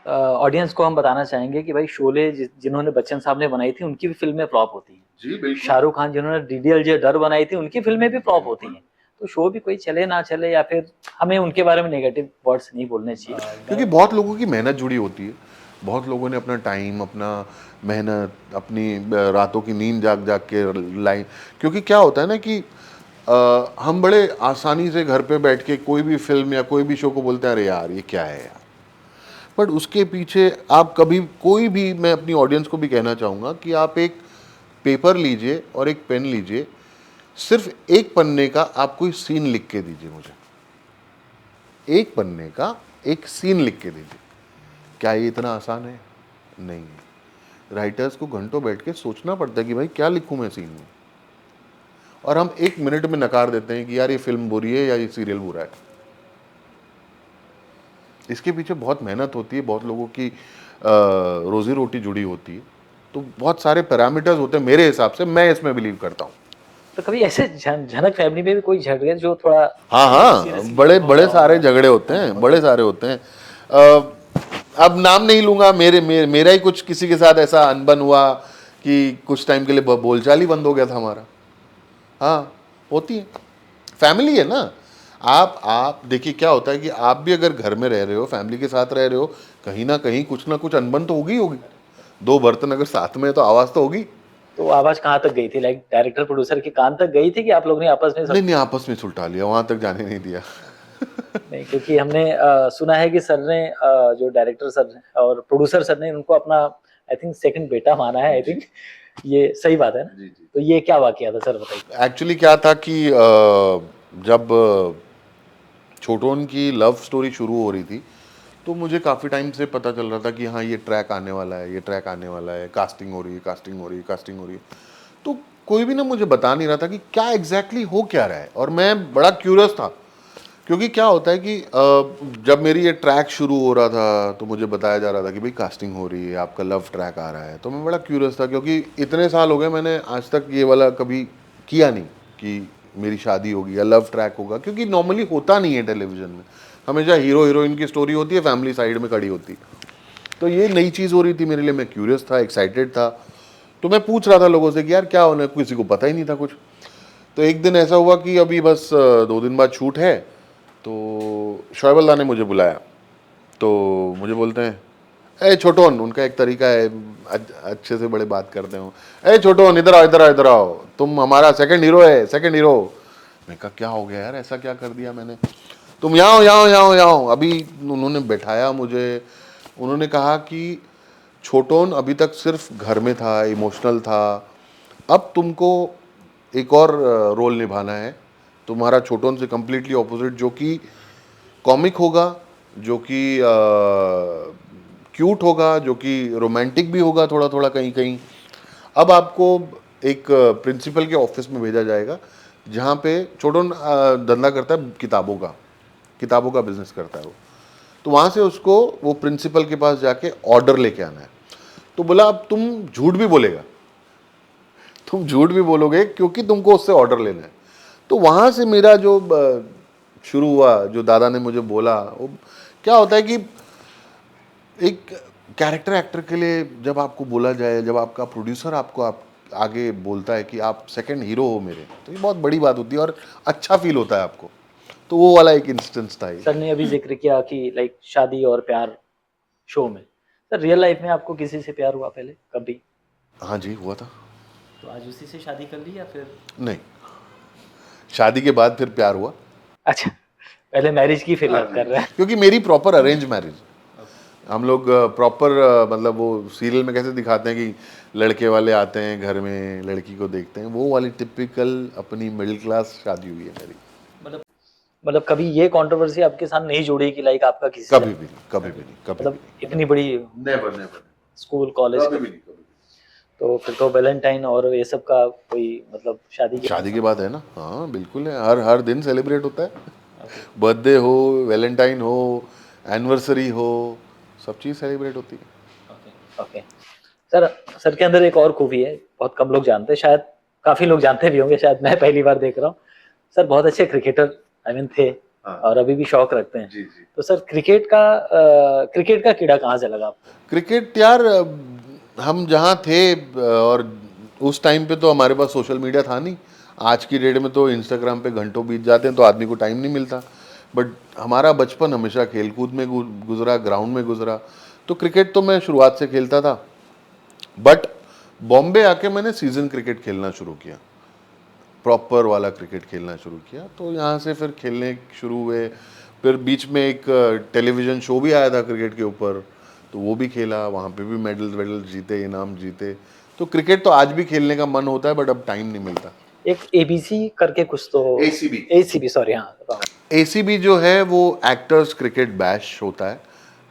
Audience को हम बताना चाहेंगे कि भाई शोले जिन्होंने बच्चन साहब ने बनाई थी उनकी भी फिल्में फ्लॉप होती हैं। जी बिल्कुल। शाहरुख खान जिन्होंने डीडीएलजे डर बनाई थी उनकी फिल्में भी फ्लॉप होती हैं। तो शो भी कोई चले ना चले या फिर हमें उनके बारे में नेगेटिव वर्ड्स नहीं बोलने चाहिए। क्योंकि बहुत लोगों की मेहनत जुड़ी होती है, बहुत लोगों ने अपना टाइम, अपना मेहनत, अपनी रातों की नींद जाग जाग के लाई। क्योंकि क्या होता है ना कि हम बड़े आसानी से घर पे बैठ के कोई भी फिल्म या कोई भी शो को बोलते हैं अरे यार ये क्या है यार, बट उसके पीछे आप कभी कोई भी, मैं अपनी ऑडियंस को भी कहना चाहूँगा कि आप एक पेपर लीजिए और एक पेन लीजिए, सिर्फ एक पन्ने का आप कोई सीन लिख के दीजिए मुझे, एक पन्ने का एक सीन लिख के दीजिए। क्या ये इतना आसान है? नहीं है। राइटर्स को घंटों बैठ के सोचना पड़ता है कि भाई क्या लिखूं मैं सीन में, और हम एक मिनट में नकार देते हैं कि यार ये फिल्म बुरी है या ये सीरियल बुरा है। इसके पीछे बहुत मेहनत होती है, बहुत लोगों की रोजी रोटी जुड़ी होती है, तो बहुत सारे पैरामीटर्स होते हैं मेरे हिसाब से, मैं इसमें बिलीव करता हूँ। तो कभी ऐसे झनक फैमिली में भी कोई झगड़े जो थोड़ा हाँ, बड़े बड़े सारे झगड़े होते हैं, बड़े सारे होते हैं। अब नाम नहीं लूंगा, मेरा ही कुछ किसी के साथ ऐसा अनबन हुआ कि कुछ टाइम के लिए बोलचाल ही बंद हो गया था हमारा। हाँ, होती है, फैमिली है ना। आप देखिए क्या होता है कि आप भी अगर घर में रह रहे हो, फैमिली के साथ रह रहे हो, कहीं ना कुछ अनबन तो होगी होगी। दो बर्तन अगर साथ में है तो आवाज तो होगी। तो आवाज कहाँ तक गई थी, लाइक डायरेक्टर प्रोड्यूसर के कान तक गई थी कि आप लोग ने आपस में नहीं नहीं, आपस में सुलटा लिया, वहां तक जाने नहीं दिया। नहीं, क्योंकि हमने सुना है कि सर ने जो डायरेक्टर सर और प्रोड्यूसर सर ने उनको अपना आई थिंक सेकंड बेटा माना है। आई थिंक ये सही बात है ना? जी जी। तो ये क्या वाकया था सर, बताइए। एक्चुअली क्या था कि जब छोटोन की लव स्टोरी शुरू हो रही थी, तो मुझे काफ़ी टाइम से पता चल रहा था कि हाँ ये ट्रैक आने वाला है, ये ट्रैक आने वाला है, कास्टिंग हो रही है, कास्टिंग हो रही है, कास्टिंग हो रही है। तो कोई भी ना मुझे बता नहीं रहा था कि क्या एग्जैक्टली हो क्या रहा है, और मैं बड़ा क्यूरियस था। क्योंकि क्या होता है कि जब मेरी ये ट्रैक शुरू हो रहा था तो मुझे बताया जा रहा था कि भाई कास्टिंग हो रही है, आपका लव ट्रैक आ रहा है। तो मैं बड़ा क्यूरियस था, क्योंकि इतने साल हो गए मैंने आज तक ये वाला कभी किया नहीं कि मेरी शादी होगी या लव ट्रैक होगा, क्योंकि नॉर्मली होता नहीं है टेलीविज़न में। हमेशा हीरो हीरोइन की स्टोरी होती है, फैमिली साइड में खड़ी होती। तो ये नई चीज़ हो रही थी मेरे लिए, मैं क्यूरियस था, एक्साइटेड था। तो मैं पूछ रहा था लोगों से कि यार क्या होना है, किसी को पता ही नहीं था कुछ। तो एक दिन ऐसा हुआ कि अभी बस 2 दिन बाद शूट है, तो शोएब अल्लाह ने मुझे बुलाया। तो मुझे बोलते हैं ए छोटोन, उनका एक तरीका है, अच्छे से बड़े बात करते हो, ए छोटोन इधर आओ इधर आओ इधर आओ, तुम हमारा सेकंड हीरो है, सेकंड हीरो। मैं कहा क्या हो गया यार, ऐसा क्या कर दिया मैंने? तुम यहाँ यहाँ यहाँ यहाँ। अभी उन्होंने बैठाया मुझे, उन्होंने कहा कि छोटोन अभी तक सिर्फ घर में था, इमोशनल था, अब तुमको एक और रोल निभाना है, तुम्हारा छोटोन से कम्प्लीटली ऑपोजिट, जो कि कॉमिक होगा, जो कि क्यूट होगा, जो कि रोमांटिक भी होगा थोड़ा थोड़ा कहीं कहीं। अब आपको एक प्रिंसिपल के ऑफिस में भेजा जाएगा, जहाँ पे छोटोन धंधा करता है किताबों का बिजनेस करता है वो। तो वहाँ से उसको वो प्रिंसिपल के पास जाके ऑर्डर लेके आना है। तो बोला अब तुम झूठ भी बोलेगा, तुम झूठ भी बोलोगे क्योंकि तुमको उससे ऑर्डर लेना है। तो वहाँ से मेरा जो शुरू हुआ, जो दादा ने मुझे बोला, वो क्या होता है कि एक कैरेक्टर एक्टर के लिए जब आपको बोला जाए, जब आपका प्रोड्यूसर आपको आगे बोलता है कि आप सेकंड हीरो हो मेरे, तो ये बहुत बड़ी बात होती है और अच्छा फील होता है आपको। तो वो वाला एक इंस्टेंस था ये। सर ने अभी जिक्र किया कि लाइक शादी और प्यार शो में, सर रियल लाइफ में आपको किसी से प्यार हुआ पहले कभी? हाँ जी, हुआ था। तो आज उसी से शादी कर ली या फिर? नहीं, शादी के बाद फिर प्यार हुआ। अच्छा, पहले मैरिज की फिर लव कर रहे हैं। क्योंकि मेरी प्रॉपर अरेंज मैरिज, हम लोग प्रॉपर, मतलब वो सीरियल में कैसे दिखाते हैं कि लड़के वाले आते हैं घर में, लड़की को देखते हैं, वो वाली टिपिकल अपनी मिडिल क्लास शादी हुई है मेरी। मतलब कभी ये कंट्रोवर्सी आपके साथ नहीं जुड़ी कि लाइक आपका किसी कभी भी नहीं, कभी भी नहीं, कभी भी मतलब इतनी बड़ी नेवर नेवर, स्कूल कॉलेज कभी भी नहीं, कभी भी। तो फिर तो वैलेंटाइन और ये सब का कोई मतलब शादी के बाद है ना, हाँ बिल्कुल है, हर हर दिन सेलिब्रेट होता है। बर्थडे हो, वैलेंटाइन हो, एनिवर्सरी हो, सब चीज़ सेलिब्रेट होती है। ओके सर, सर के अंदर एक और खूबी है, बहुत कम लोग जानते हैं, शायद काफी लोग जानते भी होंगे, शायद मैं पहली बार देख रहा हूँ। सर बहुत अच्छे क्रिकेटर आई मीन थे, हाँ। और अभी भी शौक रखते हैं। जी जी। तो सर क्रिकेट का कीड़ा कहाँ से लगा आपको? क्रिकेट यार हम जहाँ थे और उस टाइम पे तो हमारे पास सोशल मीडिया था नहीं। आज की डेट में तो इंस्टाग्राम पे घंटों बीत जाते हैं तो आदमी को टाइम नहीं मिलता। बट हमारा बचपन हमेशा खेलकूद में गुजरा, ग्राउंड में गुजरा। तो क्रिकेट तो मैं शुरुआत से खेलता था। बट बॉम्बे आके मैंने सीजन क्रिकेट खेलना शुरू किया, प्रॉपर वाला क्रिकेट खेलना शुरू किया। तो यहाँ से फिर खेलने शुरू हुए। फिर बीच में एक टेलीविज़न शो भी आया था क्रिकेट के ऊपर, तो वो भी खेला, वहाँ पे भी मेडल वेडल जीते, इनाम जीते। तो क्रिकेट तो आज भी खेलने का मन होता है बट अब टाइम नहीं मिलता। एक एबीसी करके कुछ तो, ACB। एसीबी, सॉरी, हाँ। ACB जो है वो एक्टर्स क्रिकेट बैश होता है,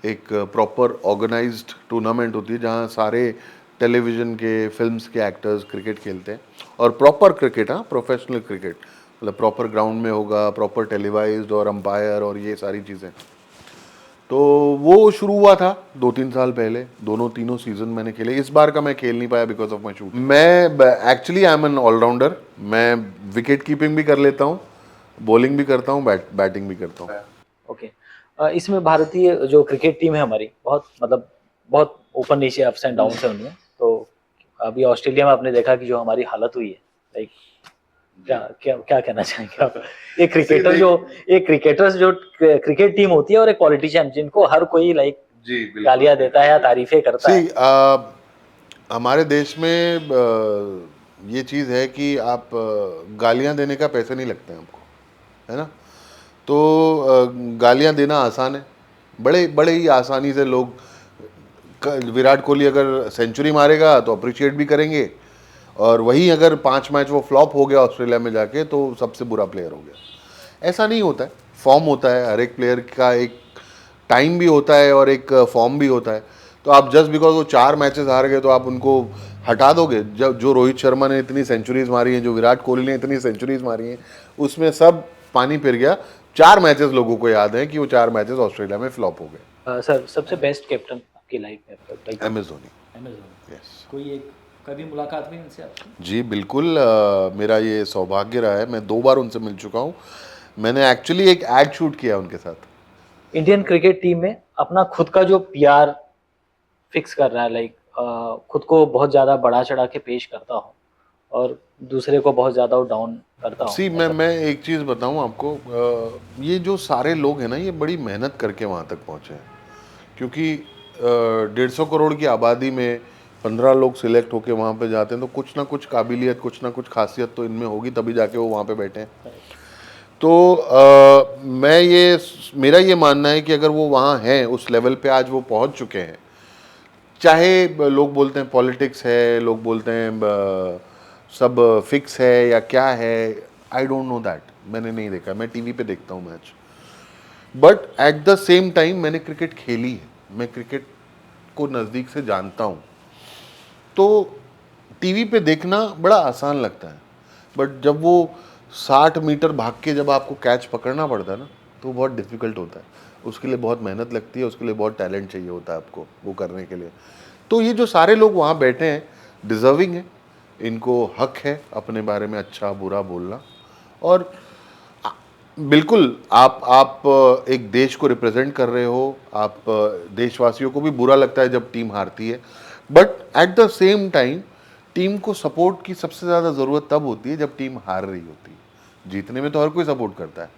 एक प्रॉपर ऑर्गेनाइज्ड टूर्नामेंट होती है जहाँ सारे टेलीविज़न के, फिल्म्स के एक्टर्स क्रिकेट खेलते हैं। और प्रॉपर क्रिकेट, हाँ, प्रोफेशनल क्रिकेट, मतलब प्रॉपर ग्राउंड में होगा, प्रॉपर टेलीवाइज्ड और अंपायर और ये सारी चीज़ें। तो वो शुरू हुआ था 2-3 साल पहले। दोनों तीनों सीजन मैंने खेले। इस बार का मैं खेल नहीं पाया बिकॉज ऑफ माई शूट। मैं actually I am an all-rounder. मैं विकेट कीपिंग भी कर लेता हूँ, बॉलिंग भी करता हूँ, बैटिंग भी करता हूँ। ओके। इसमें भारतीय जो क्रिकेट टीम है हमारी, बहुत मतलब बहुत ऊपर नीचे, अप्स एंड डाउन है उनमें। तो अभी ऑस्ट्रेलिया में आपने देखा कि जो हमारी हालत हुई है, लाइक क्या क्या क्या कहना चाहेंगे आप? एक क्रिकेटर जो क्रिकेट टीम होती है और एक पॉलिटिशियन जिनको हर कोई लाइक जी बिल्कुल गालियां देता है या तारीफें करता है। हमारे देश में ये चीज़ है कि आप गालियां देने का पैसे नहीं लगते हैं आपको, है ना। तो गालियां देना आसान है, बड़े बड़े ही आसानी से लोग विराट कोहली अगर सेंचुरी मारेगा तो अप्रिशिएट भी करेंगे, और वहीं अगर 5 मैच वो फ्लॉप हो गया ऑस्ट्रेलिया में जाके तो सबसे बुरा प्लेयर हो गया। ऐसा नहीं होता है, फॉर्म होता है, हर एक प्लेयर का एक टाइम भी होता है और एक फॉर्म भी होता है। तो आप जस्ट बिकॉज वो 4 मैचेस हार गए तो आप उनको हटा दोगे? जब जो रोहित शर्मा ने इतनी सेंचुरीज मारी हैं, जो विराट कोहली ने इतनी सेंचुरीज मारी हैं, उसमें सब पानी फिर गया। 4 मैचेस लोगों को याद है कि वो 4 मैचेस ऑस्ट्रेलिया में फ्लॉप हो गए। सर, सबसे बेस्ट कैप्टन आपकी लाइफ में like? MS Dhoni. Amazon. Yes. कोई एक कभी मुलाकात हुई उनसे आपकी? जी बिल्कुल, मेरा ये सौभाग्य रहा है, मैं 2 बार उनसे मिल चुका हूँ। मैंने एक्चुअली एक एड शूट किया उनके साथ। इंडियन क्रिकेट टीम में अपना खुद का जो पीआर फिक्स कर रहा है, लाइक खुद को बहुत ज़्यादा बढ़ा चढ़ा के पेश करता हो और दूसरे को बहुत ज़्यादा डाउन करता हो, ऐसा? मैं एक चीज़ बताऊँ आपको, ये जो सारे लोग हैं ना, ये बड़ी मेहनत करके वहाँ तक पहुँचे हैं। क्योंकि 150 करोड़ की आबादी में 15 लोग सिलेक्ट होके वहाँ पे जाते हैं, तो कुछ ना कुछ काबिलियत, कुछ ना कुछ खासियत तो इनमें होगी, तभी जाके वो वहाँ पे बैठे हैं। तो मेरा ये मानना है कि अगर वो वहाँ हैं, उस लेवल पे आज वो पहुँच चुके हैं, चाहे लोग बोलते हैं पॉलिटिक्स है, लोग बोलते हैं सब फिक्स है या क्या है, आई डोंट नो दैट, मैंने नहीं देखा, मैं टीवी पे देखता हूँ match. But at the same time मैंने क्रिकेट खेली है, मैं क्रिकेट को नज़दीक से जानता हूँ। तो टीवी पे देखना बड़ा आसान लगता है, बट जब वो 60 मीटर भाग के जब आपको कैच पकड़ना पड़ता है ना, तो बहुत डिफ़िकल्ट होता है। उसके लिए बहुत मेहनत लगती है, उसके लिए बहुत टैलेंट चाहिए होता है आपको वो करने के लिए। तो ये जो सारे लोग वहाँ बैठे हैं, डिज़र्विंग है, इनको हक है अपने बारे में अच्छा बुरा बोलना। और बिल्कुल आप एक देश को रिप्रेजेंट कर रहे हो, आप देशवासियों को भी बुरा लगता है जब टीम हारती है, but at the same time team को सपोर्ट की सबसे ज़्यादा ज़रूरत तब होती है जब टीम हार रही होती है। जीतने में तो हर कोई सपोर्ट करता है,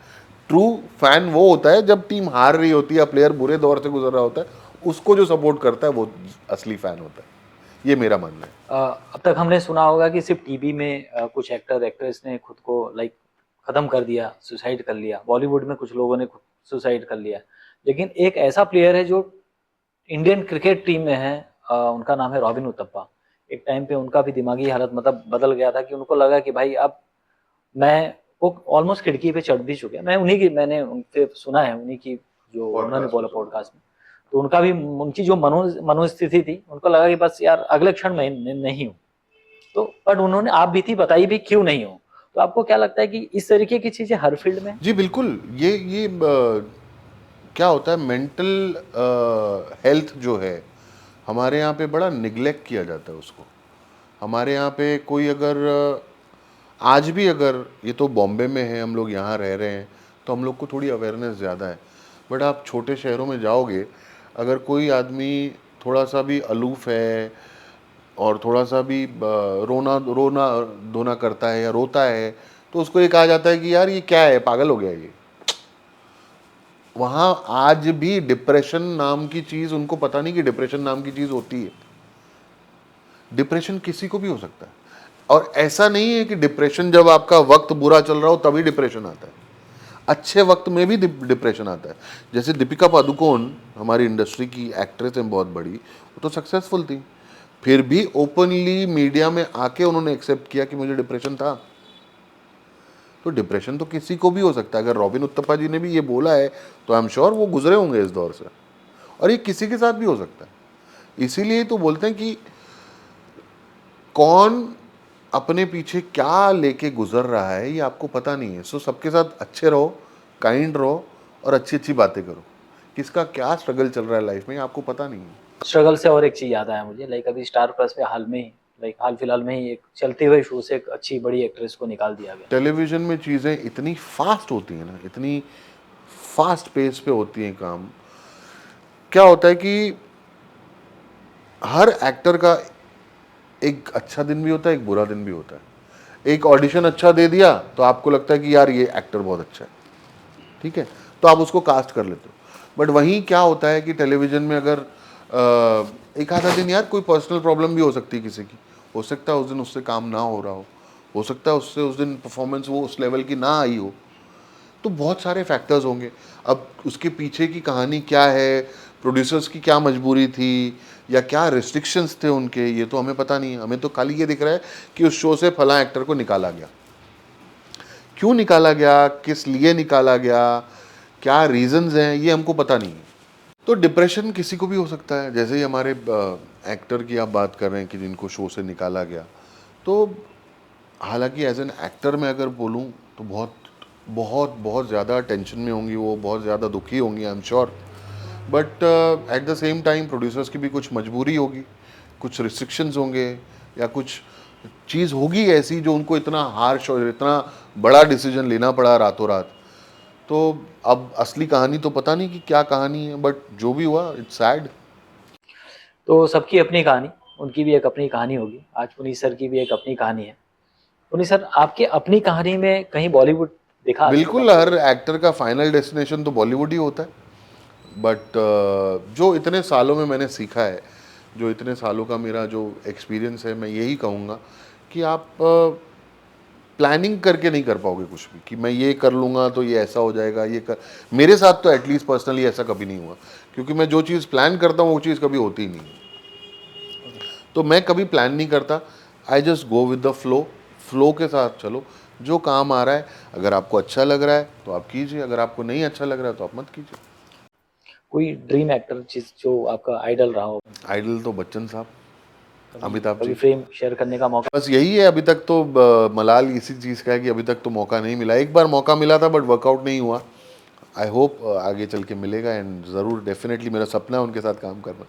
ट्रू फैन वो होता है जब टीम हार रही होती है, प्लेयर बुरे दौर से गुजर रहा होता है, उसको जो सपोर्ट करता है वो असली फैन होता है। ये मेरा मानना है। अब तक हमने सुना होगा कि सिर्फ टीवी में कुछ एक्टर एक्ट्रेस ने खुद को लाइक खत्म कर दिया, सुसाइड कर लिया। बॉलीवुड में कुछ लोगों ने खुद सुसाइड कर लिया। लेकिन एक ऐसा प्लेयर है जो इंडियन क्रिकेट टीम में है, उनका नाम है रॉबिन उतप्पा। एक टाइम पे उनका भी दिमागी हालत मतलब बदल गया था कि उनको लगा कि भाई अब मैं, वो ऑलमोस्ट खिड़की पे चढ़ भी चुके हैं। मैंने उनसे सुना है, उन्हीं की जो उन्होंने बोला पॉडकास्ट में। तो उनका भी, उनकी जो मनोस्थिति थी, उनको लगा कि बस यार अगले क्षण मैं नहीं हूँ। तो बट उन्होंने आप बीती बताई भी क्यों नहीं हो। तो आपको क्या लगता है कि इस तरीके की चीजें हर फील्ड में? जी बिल्कुल, ये क्या होता है, मेंटल हेल्थ जो है हमारे यहाँ पे बड़ा निगलेक्ट किया जाता है उसको। हमारे यहाँ पे कोई अगर आज भी, अगर ये तो बॉम्बे में है, हम लोग यहाँ रह रहे हैं, तो हम लोग को थोड़ी अवेयरनेस ज़्यादा है। बट आप छोटे शहरों में जाओगे, अगर कोई आदमी थोड़ा सा भी अलूफ है और थोड़ा सा भी रोना रोना धोना करता है या रोता है, तो उसको ये कहा जाता है कि यार ये क्या है, पागल हो गया ये। वहाँ आज भी डिप्रेशन नाम की चीज़ उनको पता नहीं कि डिप्रेशन नाम की चीज़ होती है। डिप्रेशन किसी को भी हो सकता है, और ऐसा नहीं है कि डिप्रेशन जब आपका वक्त बुरा चल रहा हो तभी डिप्रेशन आता है, अच्छे वक्त में भी डिप्रेशन आता है। जैसे दीपिका पादुकोण हमारी इंडस्ट्री की एक्ट्रेस है बहुत बड़ी, वो तो सक्सेसफुल थी, फिर भी ओपनली मीडिया में आके उन्होंने एक्सेप्ट किया कि मुझे डिप्रेशन था। तो डिप्रेशन तो किसी को भी हो सकता है। अगर रॉबिन उत्तपा जी ने भी ये बोला है तो आई एम श्योर वो गुजरे होंगे इस दौर से, और ये किसी के साथ भी हो सकता है। इसीलिए तो बोलते हैं कि कौन अपने पीछे क्या लेके गुजर रहा है ये आपको पता नहीं है। सो सबके साथ अच्छे रहो, काइंड रहो और अच्छी अच्छी बातें करो। किसका क्या स्ट्रगल चल रहा है लाइफ में आपको पता नहीं है। स्ट्रगल से और एक चीज याद आया मुझे, लाइक अभी स्टार प्लस पे हाल में ही, लाइक हाल फिलहाल में ही एक चलते हुए शो से एक अच्छी बड़ी एक्ट्रेस को निकाल दिया गया। टेलीविजन में चीज़ें इतनी फास्ट होती हैं ना, इतनी फास्ट पेस पे होती हैं काम। क्या होता है कि हर एक्टर का एक अच्छा दिन भी होता है, एक बुरा दिन भी होता है। एक ऑडिशन अच्छा दे दिया तो आपको लगता है कि यार ये एक्टर बहुत अच्छा है, ठीक है, तो आप उसको कास्ट कर लेते हो। बट वहीं क्या होता है कि टेलीविजन में अगर एक आधा दिन यार कोई पर्सनल प्रॉब्लम भी हो सकती है किसी की, हो सकता है उस दिन उससे काम ना हो रहा हो सकता है उससे उस दिन परफॉर्मेंस वो उस लेवल की ना आई हो, तो बहुत सारे फैक्टर्स होंगे। अब उसके पीछे की कहानी क्या है, प्रोड्यूसर्स की क्या मजबूरी थी या क्या रिस्ट्रिक्शंस थे उनके, ये तो हमें पता नहीं है। हमें तो खाली ये दिख रहा है कि उस शो से फला एक्टर को निकाला गया। क्यों निकाला गया, किस लिए निकाला गया, क्या रीजंस हैं, ये हमको पता नहीं है। तो डिप्रेशन किसी को भी हो सकता है। जैसे ही हमारे एक्टर की आप बात कर रहे हैं कि जिनको शो से निकाला गया, तो हालांकि एज एन एक्टर मैं अगर बोलूं तो बहुत बहुत बहुत ज़्यादा टेंशन में होंगी वो, बहुत ज़्यादा दुखी होंगी I am sure. But at the same time producers की भी कुछ मजबूरी होगी, कुछ रिस्ट्रिक्शंस होंगे या कुछ चीज़ होगी ऐसी जो उनको इतना हार्श और इतना बड़ा डिसीजन लेना पड़ा रातों रात। तो अब असली कहानी तो पता नहीं कि क्या कहानी है, बट जो भी हुआ इट्स सैड। तो सबकी अपनी कहानी, उनकी भी एक अपनी कहानी होगी। आज पुनीत सर की भी एक अपनी कहानी है। पुनीत सर, आपके अपनी कहानी में कहीं बॉलीवुड दिखा आपको बिल्कुल, कब? हर एक्टर का फाइनल डेस्टिनेशन तो बॉलीवुड ही होता है। बट जो इतने सालों में मैंने सीखा है, जो इतने सालों का मेरा जो एक्सपीरियंस है, मैं यही कहूँगा कि आप प्लानिंग करके नहीं कर पाओगे कुछ भी कि मैं ये कर लूँगा तो ये ऐसा हो जाएगा। ये कर, मेरे साथ तो एटलीस्ट पर्सनली ऐसा कभी नहीं हुआ, क्योंकि मैं जो चीज़ प्लान करता हूँ वो चीज़ कभी होती ही नहीं है। तो मैं कभी प्लान नहीं करता, I just go with the flow. Flow के साथ चलो, जो काम आ रहा है अगर आपको अच्छा लग रहा है तो आप कीजिए, अगर आपको नहीं अच्छा लग रहा है तो आप मत कीजिए। कोई ड्रीम एक्टर जिस जो आपका आइडल रहा हो? आइडल तो बच्चन साहब, अमिताभ कभी जी। फ्रेम शेयर करने का मौका? बस यही है, अभी तक तो मलाल इसी चीज़ का है कि अभी तक तो मौका नहीं मिला। एक बार मौका मिला था बट वर्कआउट नहीं हुआ। आई होप आगे चल के मिलेगा, एंड ज़रूर डेफिनेटली मेरा सपना है उनके साथ काम करना।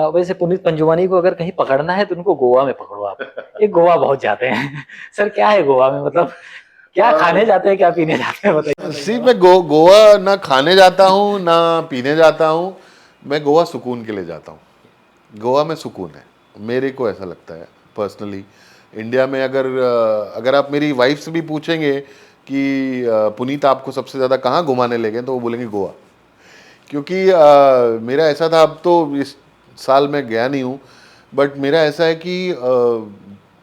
वैसे पुनीत पंजुवानी को अगर कहीं पकड़ना है तो उनको गोवा में पकड़ो आप। ये गोवा बहुत जाते हैं। सर क्या है गोवा में, मतलब क्या खाने जाते हैं, क्या पीने जाते हैं, बताइए। सी मैं गोवा ना खाने जाता हूँ ना पीने जाता हूँ, मैं गोवा सुकून के लिए जाता हूँ। गोवा में सुकून है, मेरे को ऐसा लगता है पर्सनली। इंडिया में अगर आप मेरी वाइफ से भी पूछेंगे कि पुनीत आपको सबसे ज़्यादा कहाँ घुमाने ले गए, तो वो बोलेंगे गोवा। क्योंकि मेरा ऐसा था, अब तो इस साल मैं गया नहीं हूँ, बट मेरा ऐसा है कि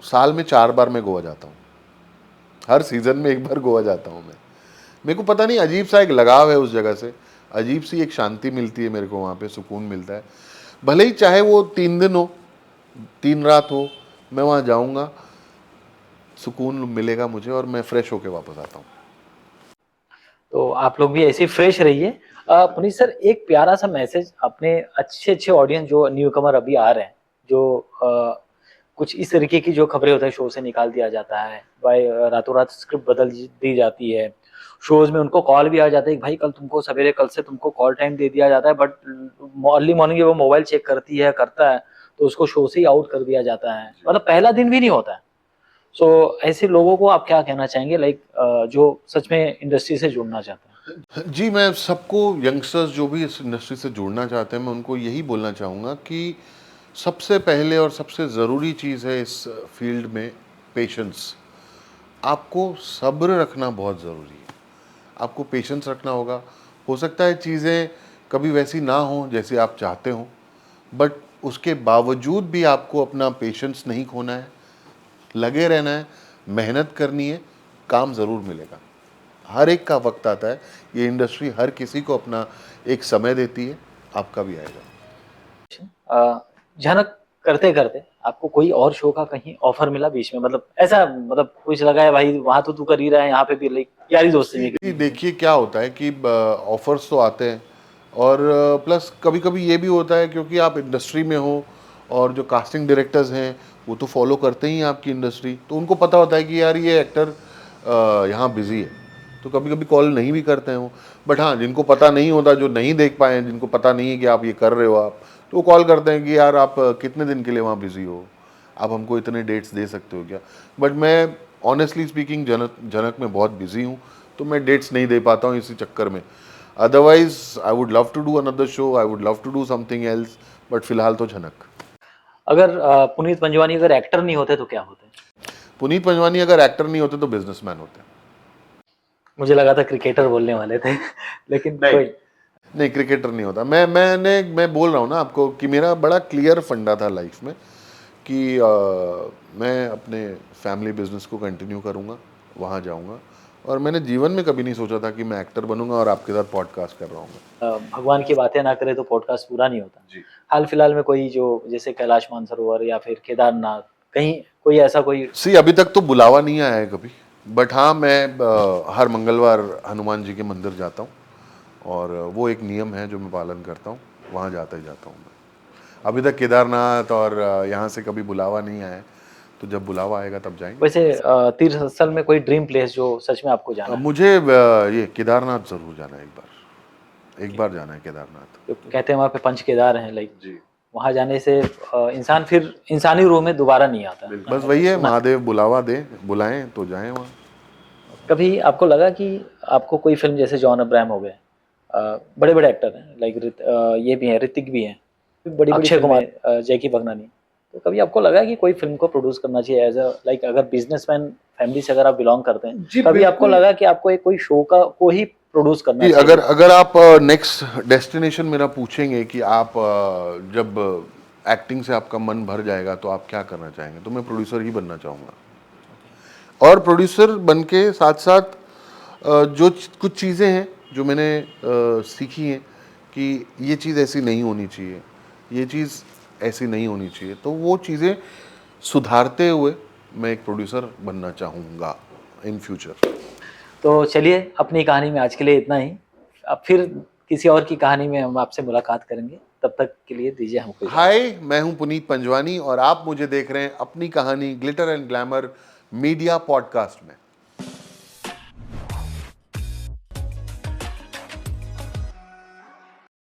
साल में 4 बार मैं गोवा जाता हूँ। हर सीज़न में एक बार गोवा जाता हूँ मैं। मेरे को पता नहीं, अजीब सा एक लगाव है उस जगह से, अजीब सी एक शांति मिलती है मेरे को वहाँ पे, सुकून मिलता है। भले ही चाहे वो 3 दिन हो, 3 रात हो, मैं वहाँ जाऊँगा, सुकून मिलेगा मुझे और मैं फ्रेश होके वापस आता हूँ। तो आप लोग भी ऐसे ही फ्रेश रहिए। पुनीत सर, एक प्यारा सा मैसेज अपने अच्छे अच्छे ऑडियंस जो न्यू कमर अभी आ रहे हैं, जो कुछ इस तरीके की जो खबरें होता है, शो से निकाल दिया जाता है भाई, रातों रात स्क्रिप्ट बदल दी जाती है, शोज में उनको कॉल भी आ जाता है कि भाई कल तुमको सवेरे, कल से तुमको कॉल टाइम दे दिया जाता है, बट अर्ली मॉर्निंग वो मोबाइल चेक करती है, करता है, तो उसको शो से ही आउट कर दिया जाता है, मतलब पहला दिन भी नहीं होता है। सो ऐसे लोगों को आप क्या कहना चाहेंगे, लाइक जो सच में इंडस्ट्री से जुड़ना चाहते हैं? जी, मैं सबको, यंगस्टर्स जो भी इस इंडस्ट्री से जुड़ना चाहते हैं, मैं उनको यही बोलना चाहूँगा कि सबसे पहले और सबसे ज़रूरी चीज़ है इस फील्ड में पेशेंस। आपको सब्र रखना बहुत ज़रूरी है। आपको पेशेंस रखना होगा। हो सकता है चीज़ें कभी वैसी ना हों जैसे आप चाहते हो, बट उसके बावजूद भी आपको अपना पेशेंस नहीं खोना है, लगे रहना है, मेहनत करनी है, काम ज़रूर मिलेगा। हर एक का वक्त आता है, ये इंडस्ट्री हर किसी को अपना एक समय देती है, आपका भी आएगा। झनक करते करते आपको कोई और शो का कहीं ऑफर मिला बीच में, मतलब ऐसा, मतलब कुछ लगा है भाई वहां तो तू कर ही रहा है, यहाँ पे भी लाइक यारी दोस्ती में? जी, देखिए क्या होता है कि ऑफर्स तो आते हैं, और प्लस कभी कभी ये भी होता है क्योंकि आप इंडस्ट्री में हो और जो कास्टिंग डायरेक्टर्स हैं वो तो फॉलो करते ही हैं आपकी इंडस्ट्री, तो उनको पता होता है कि यार ये एक्टर यहाँ बिजी है, तो कभी कभी कॉल नहीं भी करते हैं वो। बट हाँ, जिनको पता नहीं होता, जो नहीं देख पाए हैं, जिनको पता नहीं है कि आप ये कर रहे हो आप, तो वो कॉल करते हैं कि यार आप कितने दिन के लिए वहाँ बिजी हो, आप हमको इतने डेट्स दे सकते हो क्या। बट मैं ऑनेस्टली स्पीकिंग जनक में बहुत बिजी हूँ, तो मैं डेट्स नहीं दे पाता हूँ इसी चक्कर में। Otherwise I would love to do another show, I would love to do something else, but फिलहाल तो झनक। अगर पुनीत पंजवानी अगर एक्टर नहीं होते तो क्या होते? पुनीत पंजवानी अगर एक्टर नहीं होते तो बिजनेसमैन होते। मुझे लगा था क्रिकेटर बोलने वाले थे लेकिन नहीं, कोई नहीं, क्रिकेटर नहीं होता। मैं बोल रहा हूँ ना आपको कि मेरा बड़ा क्लियर फंडा था लाइफ में कि मैं अपने फैमिली बिजनेस को कंटिन्यू करूँगा, वहाँ जाऊँगा, और मैंने जीवन में कभी नहीं सोचा था कि मैं एक्टर बनूंगा और आपके साथ पॉडकास्ट कर रहा हूँ। भगवान की बातें ना करे तो पॉडकास्ट पूरा नहीं होता। जी। हाल फिलहाल में कोई जो जैसे कैलाश मानसरोवर या फिर केदारनाथ, कहीं कोई ऐसा कोई? सी, अभी तक तो बुलावा नहीं आया है कभी, बट हाँ, मैं हर मंगलवार हनुमान जी के मंदिर जाता हूँ, और वो एक नियम है जो मैं पालन करता हूँ, वहाँ जाता ही जाता हूँ मैं। अभी तक केदारनाथ और यहाँ से कभी बुलावा नहीं आया है, तो जब बुलावा आएगा तब जाएंगे। वैसे तीर्थ स्थल में कोई ड्रीम प्लेस जो सच में आपको जाना है? मुझे ये केदारनाथ ज़रूर जाना है, एक बार जाना है केदारनाथ। जो कहते हैं वहाँ पे पंच केदार हैं, लाइक जी, वहाँ जाने से इंसान फिर इंसानी रूह में दोबारा नहीं आता। बस वही है, महादेव बुलावा दें, बुलाएं तो जाएं वहाँ। कभी आपको लगा कि आपको कोई फिल्म, जैसे जॉन अब्राहम हो गए, बड़े बड़े एक्टर हैं, लाइक ये भी हैं, ऋतिक भी हैं, बड़ी बड़ी अक्षय कुमार, जैकी भगनानी, तो कभी आपको लगा कि कोई फिल्म को प्रोड्यूस करना चाहिए एज अ, लाइक अगर बिजनेसमैन फैमिली से अगर आप बिलोंग करते हैं, जी, कभी आपको बिल्कुल। लगा कि आपको एक कोई शो का को ही प्रोड्यूस करना जी, चाहिए? अगर आप नेक्स्ट डेस्टिनेशन मेरा पूछेंगे कि आप जब एक्टिंग से आपका मन भर जाएगा तो आप क्या करना चाहेंगे, तो मैं प्रोड्यूसर ही बनना चाहूँगा। और प्रोड्यूसर बन के साथ साथ जो कुछ चीज़ें हैं जो मैंने सीखी हैं कि ये चीज़ ऐसी नहीं होनी चाहिए, ये चीज़ ऐसी नहीं होनी चाहिए, तो वो चीज़ें सुधारते हुए मैं एक प्रोड्यूसर बनना चाहूँगा इन फ्यूचर। तो चलिए, अपनी कहानी में आज के लिए इतना ही। अब फिर किसी और की कहानी में हम आपसे मुलाकात करेंगे, तब तक के लिए दीजिए हमको इजाज़त। हाय, मैं हूं पुनीत पंजवानी और आप मुझे देख रहे हैं अपनी कहानी glitter and glamour media podcast में।